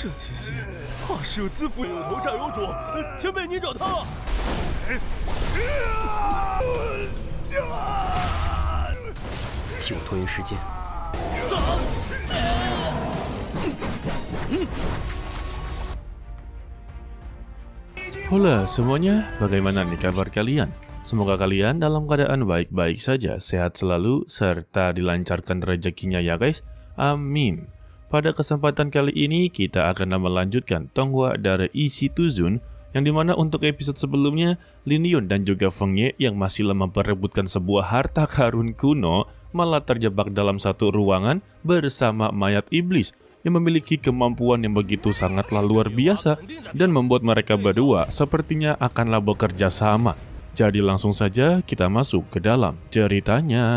这奇袭怕是有自负有头债有主，前辈你找他。替我拖延时间。Halo semuanya, bagaimana nih kabar kalian? Semoga kalian dalam keadaan baik-baik saja, sehat selalu, serta dilancarkan rezekinya ya guys. Amin. Pada kesempatan kali ini kita akan melanjutkan Tonghua dari Isi Tuzun, yang dimana untuk episode sebelumnya Lin Yun dan juga Feng Ye yang masih memperebutkan sebuah harta karun kuno malah terjebak dalam satu ruangan bersama mayat iblis yang memiliki kemampuan yang begitu sangatlah luar biasa dan membuat mereka berdua sepertinya akanlah bekerja sama. Jadi langsung saja kita masuk ke dalam ceritanya.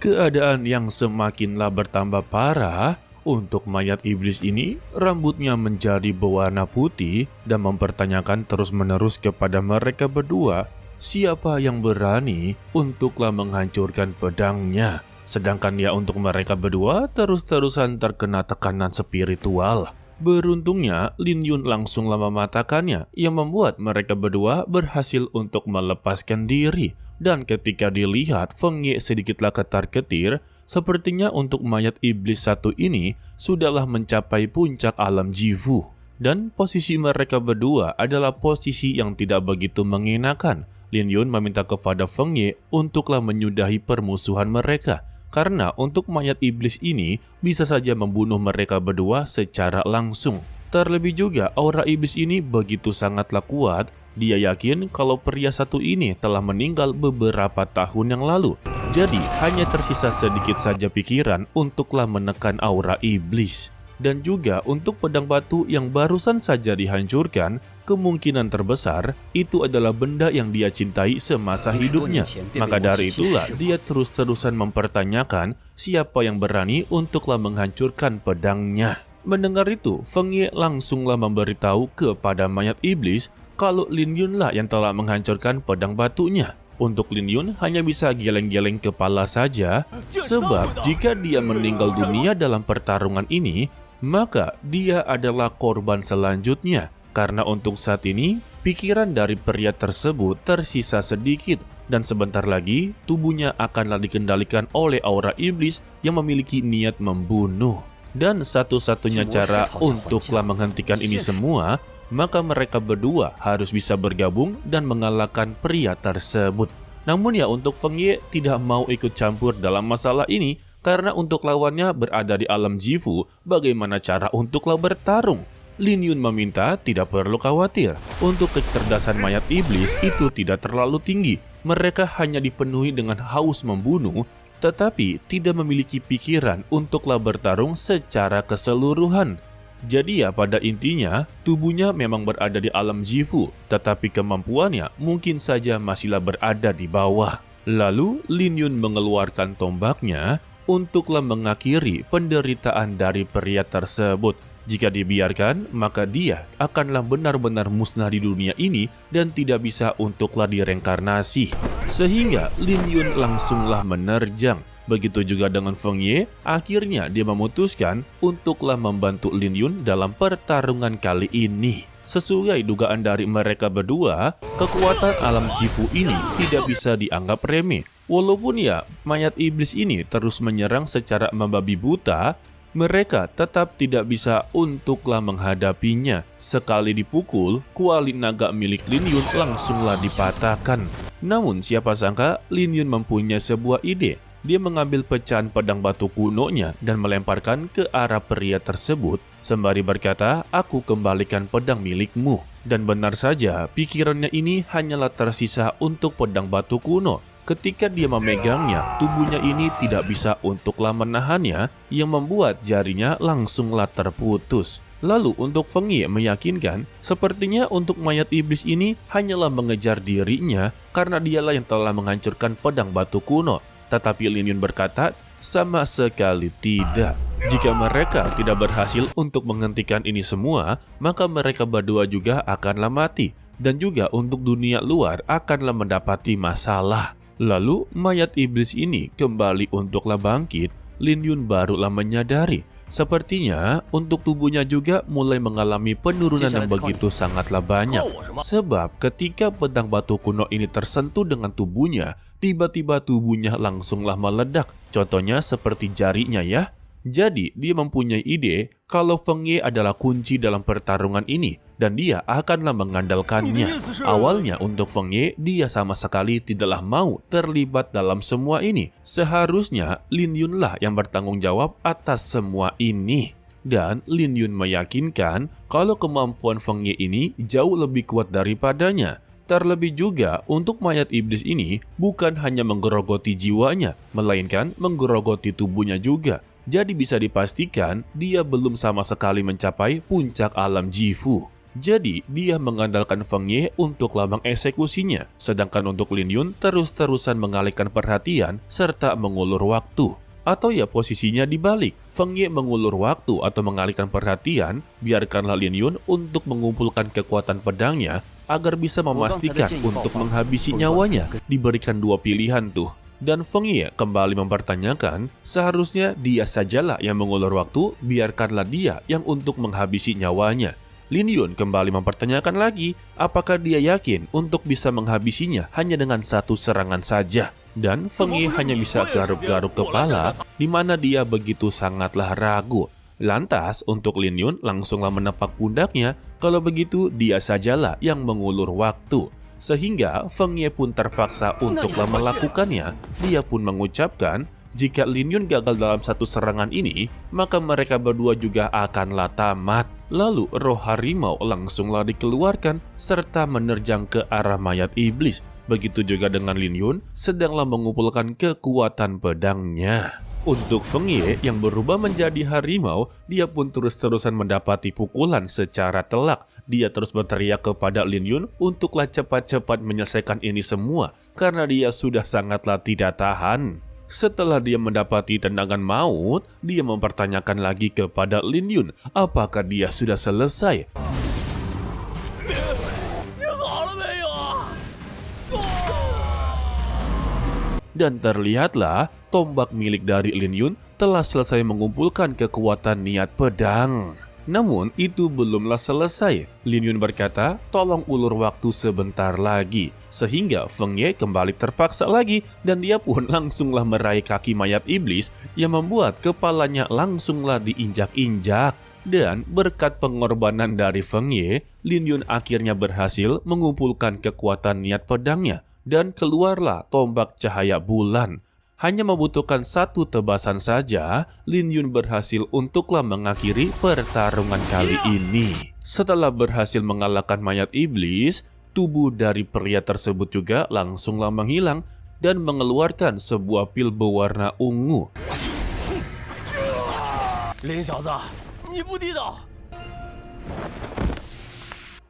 Keadaan yang semakinlah bertambah parah. Untuk mayat iblis ini, rambutnya menjadi berwarna putih dan mempertanyakan terus-menerus kepada mereka berdua, siapa yang berani untuklah menghancurkan pedangnya. Sedangkan ya untuk mereka berdua terus-terusan terkena tekanan spiritual. Beruntungnya, Lin Yun langsunglah mematakannya, yang membuat mereka berdua berhasil untuk melepaskan diri. Dan ketika dilihat Feng Ye sedikitlah ketar-ketir, sepertinya untuk mayat iblis satu ini sudahlah mencapai puncak alam jivu. Dan posisi mereka berdua adalah posisi yang tidak begitu mengenakan. Lin Yun meminta kepada Feng Ye untuklah menyudahi permusuhan mereka. Karena untuk mayat iblis ini bisa saja membunuh mereka berdua secara langsung. Terlebih juga aura iblis ini begitu sangatlah kuat. Dia yakin kalau pria satu ini telah meninggal beberapa tahun yang lalu. Jadi hanya tersisa sedikit saja pikiran untuklah menekan aura iblis. Dan juga untuk pedang batu yang barusan saja dihancurkan, kemungkinan terbesar itu adalah benda yang dia cintai semasa hidupnya. Maka dari itulah dia terus-terusan mempertanyakan siapa yang berani untuklah menghancurkan pedangnya. Mendengar itu, Feng Ye langsunglah memberitahu kepada mayat iblis kalau Lin Yun lah yang telah menghancurkan pedang batunya. Untuk Lin Yun hanya bisa geleng-geleng kepala saja, sebab jika dia meninggal dunia dalam pertarungan ini, maka dia adalah korban selanjutnya. Karena untuk saat ini, pikiran dari pria tersebut tersisa sedikit, dan sebentar lagi tubuhnya akanlah dikendalikan oleh aura iblis yang memiliki niat membunuh. Dan satu-satunya cara untuklah menghentikan ini semua, maka mereka berdua harus bisa bergabung dan mengalahkan pria tersebut. Namun ya untuk Feng Ye tidak mau ikut campur dalam masalah ini, karena untuk lawannya berada di alam jivu, bagaimana cara untuklah bertarung? Lin Yun meminta tidak perlu khawatir, untuk kecerdasan mayat iblis itu tidak terlalu tinggi. Mereka hanya dipenuhi dengan haus membunuh, tetapi tidak memiliki pikiran untuklah bertarung secara keseluruhan. Jadi ya pada intinya, tubuhnya memang berada di alam jivu, tetapi kemampuannya mungkin saja masihlah berada di bawah. Lalu Lin Yun mengeluarkan tombaknya untuklah mengakhiri penderitaan dari pria tersebut. Jika dibiarkan, maka dia akanlah benar-benar musnah di dunia ini dan tidak bisa untuklah direinkarnasi. Sehingga Lin Yun langsunglah menerjang. Begitu juga dengan Feng Ye, akhirnya dia memutuskan untuklah membantu Lin Yun dalam pertarungan kali ini. Sesuai dugaan dari mereka berdua, kekuatan alam jivu ini tidak bisa dianggap remeh. Walaupun ya, mayat iblis ini terus menyerang secara membabi buta, mereka tetap tidak bisa untuklah menghadapinya. Sekali dipukul, kuali naga milik Lin Yun langsunglah dipatahkan. Namun siapa sangka Lin Yun mempunyai sebuah ide. Dia mengambil pecahan pedang batu kunonya dan melemparkan ke arah pria tersebut, sembari berkata, "Aku kembalikan pedang milikmu." Dan benar saja, pikirannya ini hanyalah tersisa untuk pedang batu kuno. Ketika dia memegangnya, tubuhnya ini tidak bisa untuklah menahannya, yang membuat jarinya langsunglah terputus. Lalu untuk Feng Ye meyakinkan, sepertinya untuk mayat iblis ini hanyalah mengejar dirinya karena dialah yang telah menghancurkan pedang batu kuno. Tetapi Lin Yun berkata, sama sekali tidak. Jika mereka tidak berhasil untuk menghentikan ini semua, maka mereka berdua juga akanlah mati. Dan juga untuk dunia luar akanlah mendapati masalah. Lalu mayat iblis ini kembali untuklah bangkit Lin Yun barulah menyadari sepertinya untuk tubuhnya juga mulai mengalami penurunan yang begitu sangatlah banyak. Sebab ketika pedang batu kuno ini tersentuh dengan tubuhnya, tiba-tiba tubuhnya langsunglah meledak. Contohnya seperti jarinya ya. Jadi dia mempunyai ide kalau Feng Ye adalah kunci dalam pertarungan ini dan dia akanlah mengandalkannya. Awalnya untuk Feng Ye, dia sama sekali tidaklah mau terlibat dalam semua ini. Seharusnya Lin Yun lah yang bertanggung jawab atas semua ini. Dan Lin Yun meyakinkan kalau kemampuan Feng Ye ini jauh lebih kuat daripadanya. Terlebih juga untuk mayat iblis ini bukan hanya menggerogoti jiwanya, melainkan menggerogoti tubuhnya juga. Jadi bisa dipastikan dia belum sama sekali mencapai puncak alam Jifu. Jadi dia mengandalkan Feng Ye untuklah mengeksekusinya, sedangkan untuk Lin Yun terus-terusan mengalihkan perhatian serta mengulur waktu. Atau ya posisinya dibalik, Feng Ye mengulur waktu atau mengalihkan perhatian, biarkanlah Lin Yun untuk mengumpulkan kekuatan pedangnya agar bisa memastikan untuk menghabisi nyawanya. Diberikan dua pilihan tuh. Dan Feng Ye kembali mempertanyakan, seharusnya dia sajalah yang mengulur waktu, biarkanlah dia yang untuk menghabisi nyawanya. Lin Yun kembali mempertanyakan lagi, apakah dia yakin untuk bisa menghabisinya hanya dengan satu serangan saja. Dan Feng Ye hanya bisa garuk-garuk kepala, di mana dia begitu sangatlah ragu. Lantas untuk Lin Yun langsunglah menepak pundaknya, kalau begitu dia sajalah yang mengulur waktu. Sehingga Feng Ye pun terpaksa untuklah melakukannya. Dia pun mengucapkan, jika Lin Yun gagal dalam satu serangan ini, maka mereka berdua juga akanlah tamat. Lalu roh harimau langsunglah dikeluarkan serta menerjang ke arah mayat iblis. Begitu juga dengan Lin Yun sedanglah mengumpulkan kekuatan pedangnya. Untuk Feng Ye yang berubah menjadi harimau, dia pun terus-terusan mendapati pukulan secara telak. Dia terus berteriak kepada Lin Yun untuklah cepat-cepat menyelesaikan ini semua karena dia sudah sangatlah tidak tahan. Setelah dia mendapati tendangan maut, dia mempertanyakan lagi kepada Lin Yun apakah dia sudah selesai. Dan terlihatlah tombak milik dari Lin Yun telah selesai mengumpulkan kekuatan niat pedang. Namun itu belumlah selesai. Lin Yun berkata, tolong ulur waktu sebentar lagi. Sehingga Feng Ye kembali terpaksa lagi dan dia pun langsunglah meraih kaki mayat iblis yang membuat kepalanya langsunglah diinjak-injak. Dan berkat pengorbanan dari Feng Ye, Lin Yun akhirnya berhasil mengumpulkan kekuatan niat pedangnya. Dan keluarlah tombak cahaya bulan. Hanya membutuhkan satu tebasan saja, Lin Yun berhasil untuklah mengakhiri pertarungan kali ini. Setelah berhasil mengalahkan mayat iblis, tubuh dari pria tersebut juga langsunglah menghilang dan mengeluarkan sebuah pil berwarna ungu. Lin xiaozi, ni bu di dao.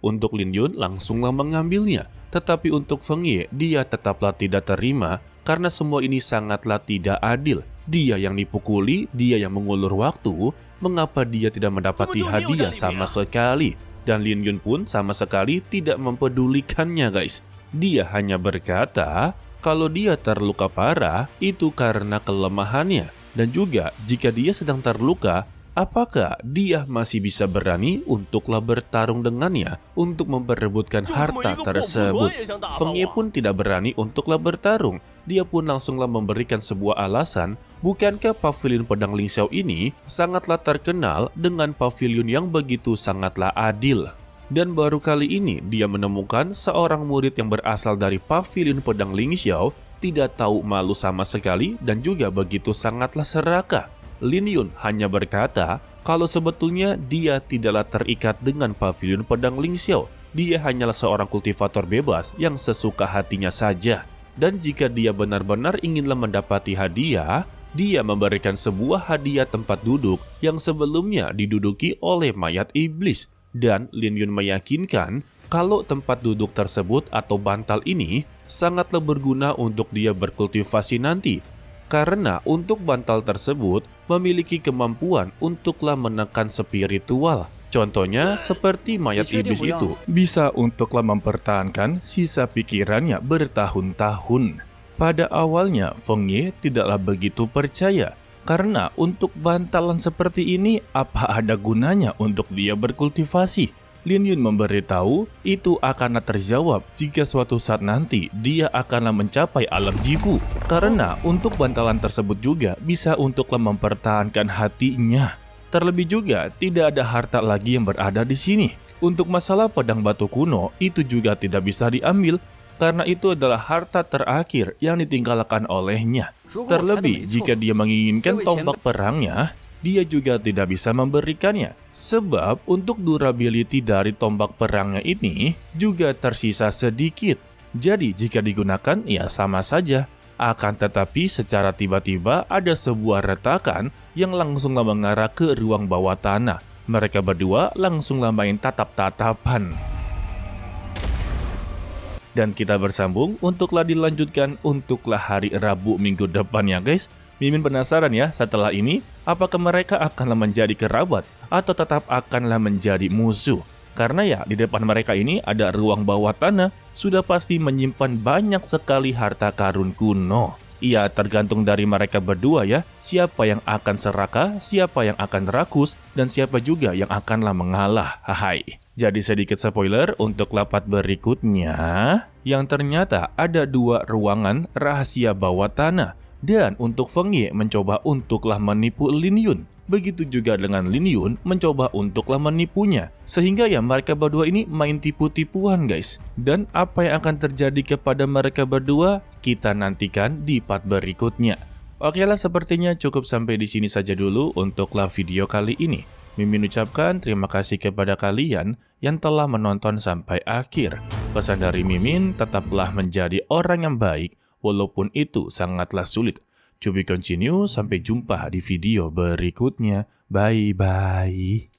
Untuk Lin Yun langsunglah mengambilnya. Tetapi untuk Feng Ye, dia tetaplah tidak terima karena semua ini sangatlah tidak adil. Dia yang dipukuli, dia yang mengulur waktu, mengapa dia tidak mendapati hadiah sama sekali? Dan Lin Yun pun sama sekali tidak mempedulikannya guys. Dia hanya berkata, kalau dia terluka parah, itu karena kelemahannya. Dan juga jika dia sedang terluka, apakah dia masih bisa berani untuklah bertarung dengannya untuk memperebutkan harta tersebut? Feng Ye pun tidak berani untuklah bertarung. Dia pun langsunglah memberikan sebuah alasan, bukankah pavilion pedang Ling Xiao ini sangatlah terkenal dengan pavilion yang begitu sangatlah adil. Dan baru kali ini dia menemukan seorang murid yang berasal dari pavilion pedang Ling Xiao tidak tahu malu sama sekali dan juga begitu sangatlah serakah. Lin Yun hanya berkata kalau sebetulnya dia tidaklah terikat dengan pavilion pedang Ling Xiao. Dia hanyalah seorang kultivator bebas yang sesuka hatinya saja. Dan jika dia benar-benar inginlah mendapati hadiah, dia memberikan sebuah hadiah tempat duduk yang sebelumnya diduduki oleh mayat iblis. Dan Lin Yun meyakinkan kalau tempat duduk tersebut atau bantal ini sangatlah berguna untuk dia berkultivasi nanti. Karena untuk bantal tersebut memiliki kemampuan untuklah menekan spiritual. Contohnya seperti mayat iblis itu bisa untuklah mempertahankan sisa pikirannya bertahun-tahun. Pada awalnya Feng Ye tidaklah begitu percaya Karena untuk bantalan seperti ini, apa ada gunanya untuk dia berkultivasi? Lin Yun memberitahu itu akanlah terjawab jika suatu saat nanti dia akanlah mencapai alam Jifu. Karena untuk bantalan tersebut juga bisa untuklah mempertahankan hatinya. Terlebih juga tidak ada harta lagi yang berada di sini. Untuk masalah pedang batu kuno itu juga tidak bisa diambil karena itu adalah harta terakhir yang ditinggalkan olehnya. Terlebih jika dia menginginkan tombak perangnya, dia juga tidak bisa memberikannya. Sebab untuk durability dari tombak perangnya ini juga tersisa sedikit. Jadi jika digunakan ya sama saja. Akan tetapi secara tiba-tiba ada sebuah retakan yang langsunglah mengarah ke ruang bawah tanah. Mereka berdua langsunglah main tatap-tatapan. Dan kita bersambung untuklah dilanjutkan untuklah hari Rabu minggu depan ya guys. Mimin penasaran ya setelah ini apakah mereka akanlah menjadi kerabat atau tetap akanlah menjadi musuh. Karena ya di depan mereka ini ada ruang bawah tanah sudah pasti menyimpan banyak sekali harta karun kuno. Ya tergantung dari mereka berdua ya, siapa yang akan serakah, siapa yang akan rakus, dan siapa juga yang akanlah mengalah. Hai. Jadi sedikit spoiler untuk lapat berikutnya, yang ternyata ada 2 ruangan rahasia bawah tanah. Dan untuk Feng Ye mencoba untuklah menipu Lin Yun. Begitu juga dengan Lin Yun mencoba untuklah menipunya. Sehingga ya mereka berdua ini main tipu-tipuan guys. Dan apa yang akan terjadi kepada mereka berdua, kita nantikan di part berikutnya. Oke lah sepertinya cukup sampai di sini saja dulu untuklah video kali ini. Mimin ucapkan terima kasih kepada kalian yang telah menonton sampai akhir. Pesan dari Mimin, tetaplah menjadi orang yang baik, walaupun itu sangatlah sulit. To be continue, sampai jumpa di video berikutnya. Bye-bye.